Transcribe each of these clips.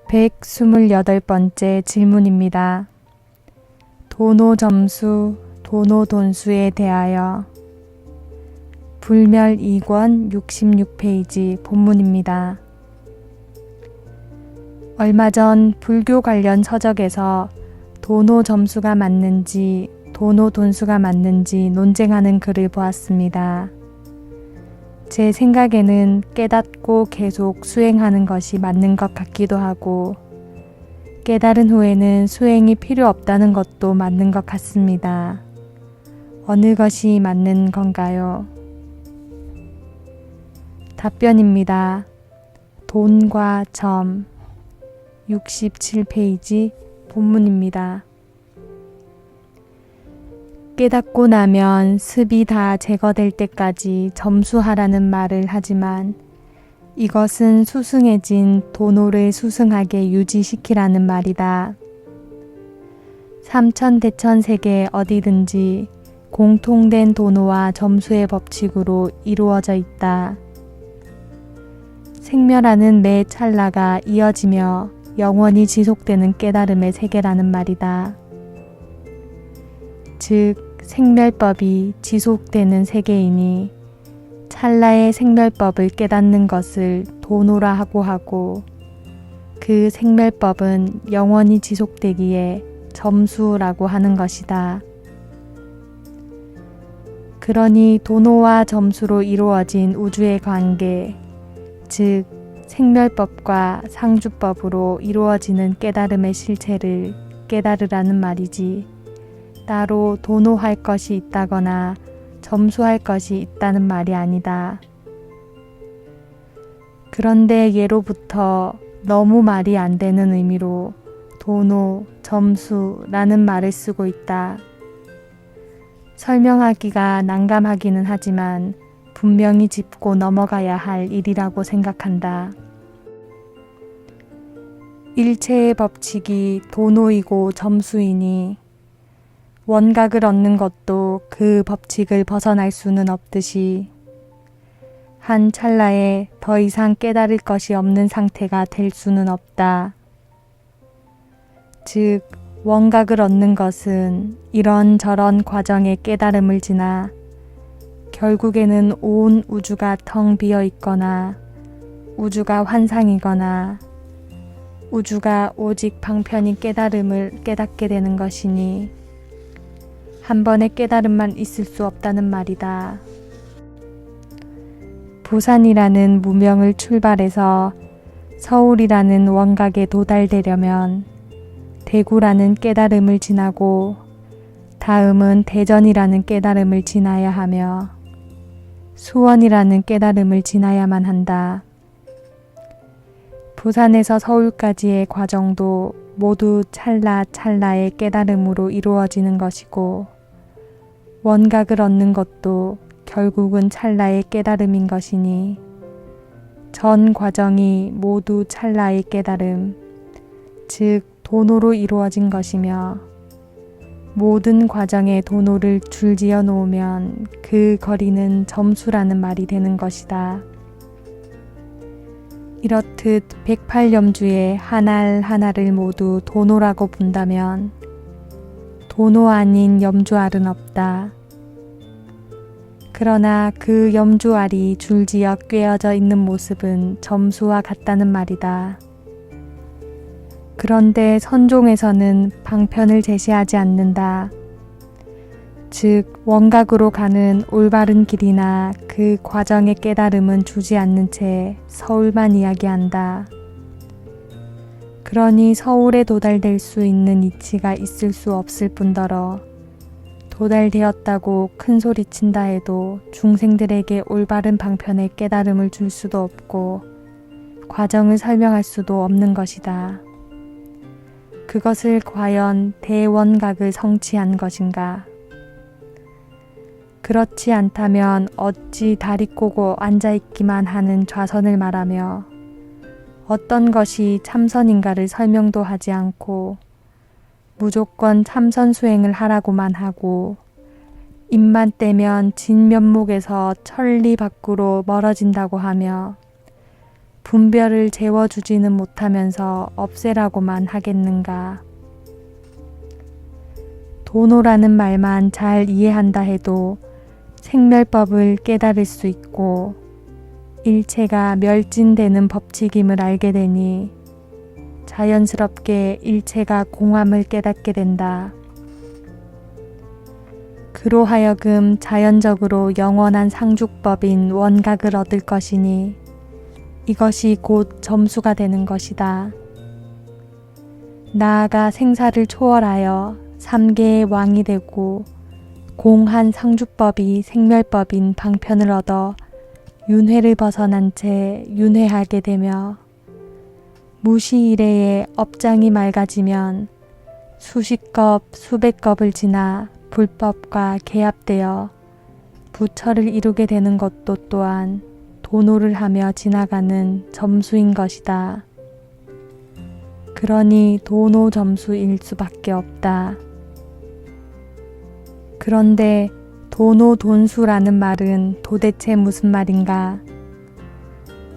128번째 질문입니다. 도노 점수, 도노 돈수에 대하여 불멸 2권 66페이지 본문입니다. 얼마 전 불교 관련 서적에서 도노 점수가 맞는지 도노 돈수가 맞는지 논쟁하는 글을 보았습니다. 제 생각에는 깨닫고 계속 수행하는 것이 맞는 것 같기도 하고 깨달은 후에는 수행이 필요 없다는 것도 맞는 것 같습니다. 어느 것이 맞는 건가요? 답변입니다. 돈과 점 67페이지 본문입니다. 깨닫고 나면 습이 다 제거될 때까지 점수하라는 말을 하지만 이것은 수승해진 도노를 수승하게 유지시키라는 말이다. 삼천대천세계 어디든지 공통된 도노와 점수의 법칙으로 이루어져 있다. 생멸하는 매 찰나가 이어지며 영원히 지속되는 깨달음의 세계라는 말이다. 즉 생멸법이 지속되는 세계이니 찰나의 생멸법을 깨닫는 것을 도노라 하고 그 생멸법은 영원히 지속되기에 점수라고 하는 것이다. 그러니 도노와 점수로 이루어진 우주의 관계, 즉 생멸법과 상주법으로 이루어지는 깨달음의 실체를 깨달으라는 말이지 따로 도노할 것이 있다거나 점수할 것이 있다는 말이 아니다. 그런데 예로부터 너무 말이 안 되는 의미로 도노, 점수라는 말을 쓰고 있다. 설명하기가 난감하기는 하지만 분명히 짚고 넘어가야 할 일이라고 생각한다. 일체의 법칙이 도노이고 점수이니 원각을 얻는 것도 그 법칙을 벗어날 수는 없듯이 한 찰나에 더 이상 깨달을 것이 없는 상태가 될 수는 없다. 즉 원각을 얻는 것은 이런저런 과정의 깨달음을 지나 결국에는 온 우주가 텅 비어 있거나 우주가 환상이거나 우주가 오직 방편인 깨달음을 깨닫게 되는 것이니 한 번의 깨달음만 있을 수 없다는 말이다. 부산이라는 무명을 출발해서 서울이라는 원각에 도달되려면 대구라는 깨달음을 지나고 다음은 대전이라는 깨달음을 지나야 하며 수원이라는 깨달음을 지나야만 한다. 부산에서 서울까지의 과정도 모두 찰나찰나의 깨달음으로 이루어지는 것이고 원각을 얻는 것도 결국은 찰나의 깨달음인 것이니 전 과정이 모두 찰나의 깨달음, 즉 도노로 이루어진 것이며 모든 과정의 도노를 줄지어 놓으면 그 거리는 점수라는 말이 되는 것이다. 이렇듯 108염주의 하나를 하나를 모두 도노라고 본다면 도노 아닌 염주알은 없다. 그러나 그 염주알이 줄지어 꿰어져 있는 모습은 점수와 같다는 말이다. 그런데 선종에서는 방편을 제시하지 않는다. 즉 원각으로 가는 올바른 길이나 그 과정의 깨달음은 주지 않는 채 서울만 이야기한다. 그러니 서울에 도달될 수 있는 이치가 있을 수 없을 뿐더러 도달되었다고 큰 소리친다 해도 중생들에게 올바른 방편의 깨달음을 줄 수도 없고 과정을 설명할 수도 없는 것이다. 그것을 과연 대원각을 성취한 것인가? 그렇지 않다면 어찌 다리 꼬고 앉아있기만 하는 좌선을 말하며 어떤 것이 참선인가를 설명도 하지 않고 무조건 참선 수행을 하라고만 하고 입만 떼면 진면목에서 천리 밖으로 멀어진다고 하며 분별을 재워주지는 못하면서 없애라고만 하겠는가. 도노라는 말만 잘 이해한다 해도 생멸법을 깨달을 수 있고 일체가 멸진되는 법칙임을 알게 되니 자연스럽게 일체가 공함을 깨닫게 된다. 그로 하여금 자연적으로 영원한 상죽법인 원각을 얻을 것이니 이것이 곧 점수가 되는 것이다. 나아가 생사를 초월하여 3계의 왕이 되고 공한 상주법이 생멸법인 방편을 얻어 윤회를 벗어난 채 윤회하게 되며 무시일해의 업장이 맑아지면 수십겁 수백겁을 지나 불법과 개합되어 부처를 이루게 되는 것도 또한 도노를 하며 지나가는 점수인 것이다. 그러니 도노 점수일 수밖에 없다. 그런데 도노 돈수라는 말은 도대체 무슨 말인가?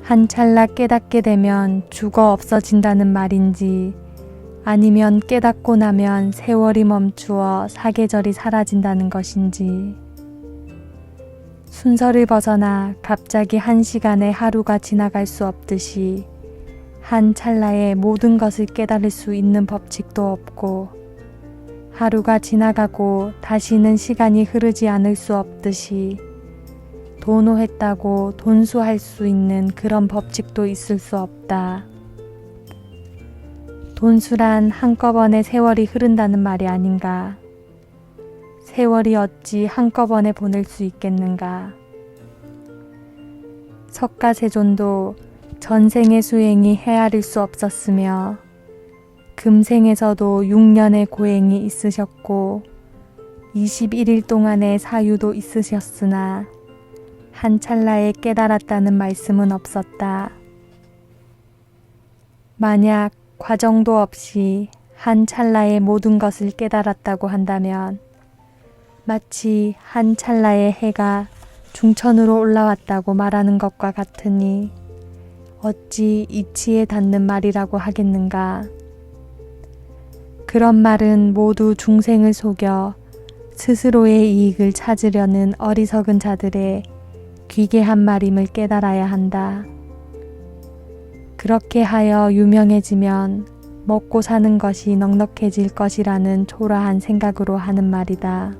한 찰나 깨닫게 되면 죽어 없어진다는 말인지 아니면 깨닫고 나면 세월이 멈추어 사계절이 사라진다는 것인지 순서를 벗어나 갑자기 한 시간에 하루가 지나갈 수 없듯이 한 찰나에 모든 것을 깨달을 수 있는 법칙도 없고 하루가 지나가고 다시는 시간이 흐르지 않을 수 없듯이 도노했다고 돈수할 수 있는 그런 법칙도 있을 수 없다. 돈수란 한꺼번에 세월이 흐른다는 말이 아닌가. 세월이 어찌 한꺼번에 보낼 수 있겠는가. 석가세존도 전생의 수행이 헤아릴 수 없었으며 금생에서도 6년의 고행이 있으셨고 21일 동안의 사유도 있으셨으나 한 찰나에 깨달았다는 말씀은 없었다. 만약 과정도 없이 한 찰나에 모든 것을 깨달았다고 한다면 마치 한 찰나에 해가 중천으로 올라왔다고 말하는 것과 같으니 어찌 이치에 닿는 말이라고 하겠는가. 그런 말은 모두 중생을 속여 스스로의 이익을 찾으려는 어리석은 자들의 귀괴한 말임을 깨달아야 한다. 그렇게 하여 유명해지면 먹고 사는 것이 넉넉해질 것이라는 초라한 생각으로 하는 말이다.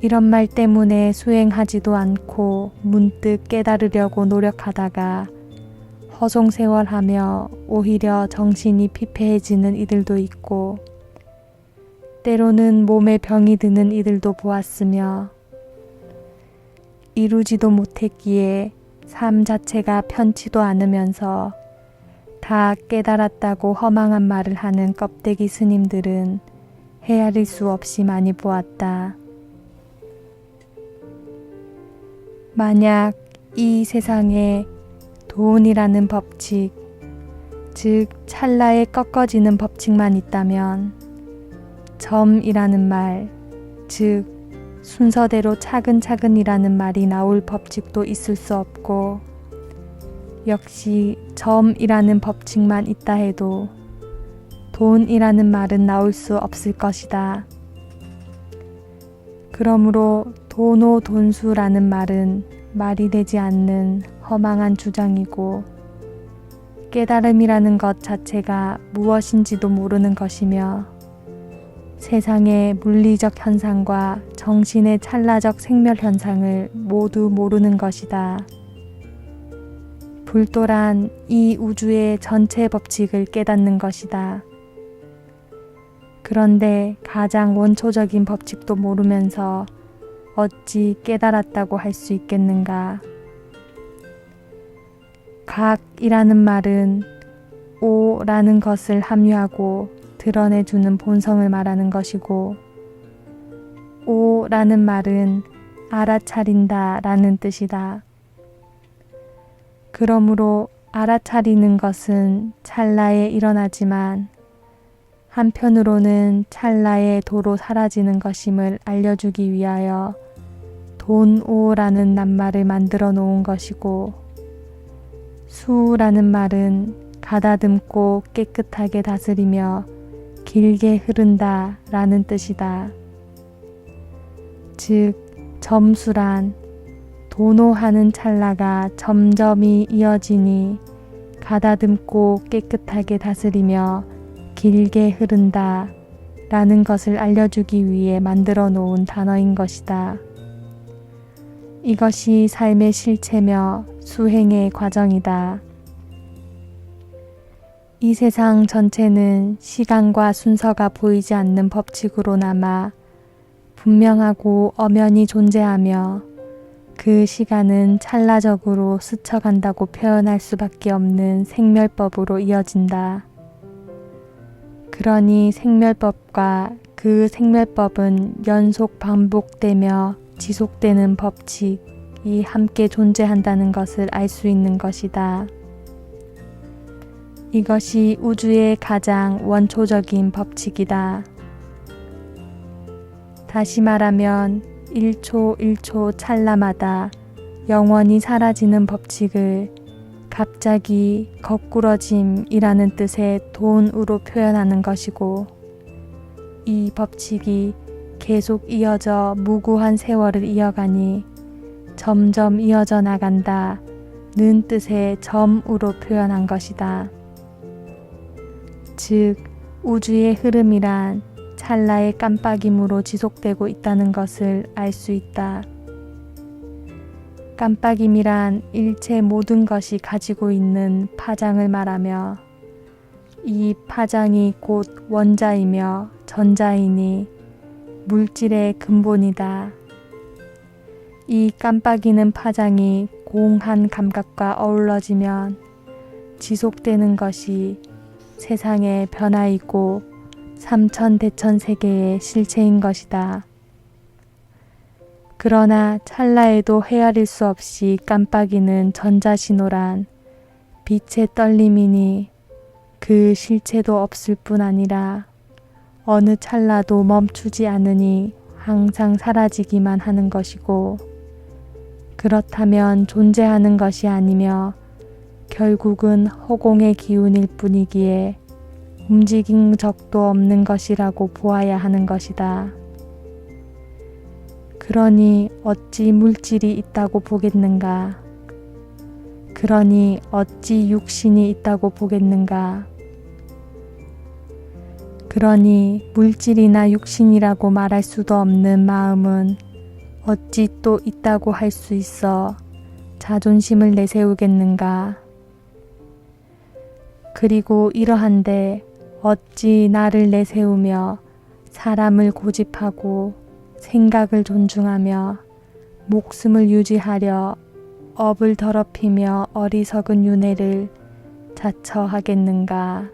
이런 말 때문에 수행하지도 않고 문득 깨달으려고 노력하다가 허송세월하며 오히려 정신이 피폐해지는 이들도 있고 때로는 몸에 병이 드는 이들도 보았으며 이루지도 못했기에 삶 자체가 편치도 않으면서 다 깨달았다고 허망한 말을 하는 껍데기 스님들은 헤아릴 수 없이 많이 보았다. 만약 이 세상에 도운이라는 법칙, 즉 찰나에 꺾어지는 법칙만 있다면 점이라는 말, 즉 순서대로 차근차근이라는 말이 나올 법칙도 있을 수 없고 역시 점이라는 법칙만 있다 해도 돈이라는 말은 나올 수 없을 것이다. 그러므로 도노돈수라는 말은 말이 되지 않는 허망한 주장이고 깨달음이라는 것 자체가 무엇인지도 모르는 것이며 세상의 물리적 현상과 정신의 찰나적 생멸 현상을 모두 모르는 것이다. 불도란 이 우주의 전체 법칙을 깨닫는 것이다. 그런데 가장 원초적인 법칙도 모르면서 어찌 깨달았다고 할 수 있겠는가? 각이라는 말은 오라는 것을 함유하고 드러내주는 본성을 말하는 것이고 오라는 말은 알아차린다 라는 뜻이다. 그러므로 알아차리는 것은 찰나에 일어나지만 한편으로는 찰나의 도로 사라지는 것임을 알려주기 위하여 돈오라는 낱말을 만들어 놓은 것이고 수라는 말은 가다듬고 깨끗하게 다스리며 길게 흐른다 라는 뜻이다. 즉, 점수란 도노하는 찰나가 점점이 이어지니 가다듬고 깨끗하게 다스리며 길게 흐른다 라는 것을 알려주기 위해 만들어 놓은 단어인 것이다. 이것이 삶의 실체며 수행의 과정이다. 이 세상 전체는 시간과 순서가 보이지 않는 법칙으로 남아 분명하고 엄연히 존재하며 그 시간은 찰나적으로 스쳐간다고 표현할 수밖에 없는 생멸법으로 이어진다. 그러니 생멸법과 그 생멸법은 연속 반복되며 지속되는 법칙이 함께 존재한다는 것을 알 수 있는 것이다. 이것이 우주의 가장 원초적인 법칙이다. 다시 말하면 1초 1초 찰나마다 영원히 사라지는 법칙을 갑자기 거꾸러짐이라는 뜻의 돈으로 표현하는 것이고, 이 법칙이 계속 이어져 무구한 세월을 이어가니 점점 이어져 나간다는 뜻의 점으로 표현한 것이다. 즉, 우주의 흐름이란 찰나의 깜빡임으로 지속되고 있다는 것을 알 수 있다. 깜빡임이란 일체 모든 것이 가지고 있는 파장을 말하며, 이 파장이 곧 원자이며 전자이니 물질의 근본이다. 이 깜빡이는 파장이 공한 감각과 어우러지면 지속되는 것이 세상의 변화이고 삼천대천세계의 실체인 것이다. 그러나 찰나에도 헤아릴 수 없이 깜빡이는 전자신호란 빛의 떨림이니 그 실체도 없을 뿐 아니라 어느 찰나도 멈추지 않으니 항상 사라지기만 하는 것이고, 그렇다면 존재하는 것이 아니며 결국은 허공의 기운일 뿐이기에 움직인 적도 없는 것이라고 보아야 하는 것이다. 그러니 어찌 물질이 있다고 보겠는가? 그러니 어찌 육신이 있다고 보겠는가? 그러니 물질이나 육신이라고 말할 수도 없는 마음은 어찌 또 있다고 할 수 있어 자존심을 내세우겠는가? 그리고 이러한데 어찌 나를 내세우며 사람을 고집하고 생각을 존중하며 목숨을 유지하려 업을 더럽히며 어리석은 윤회를 자처하겠는가?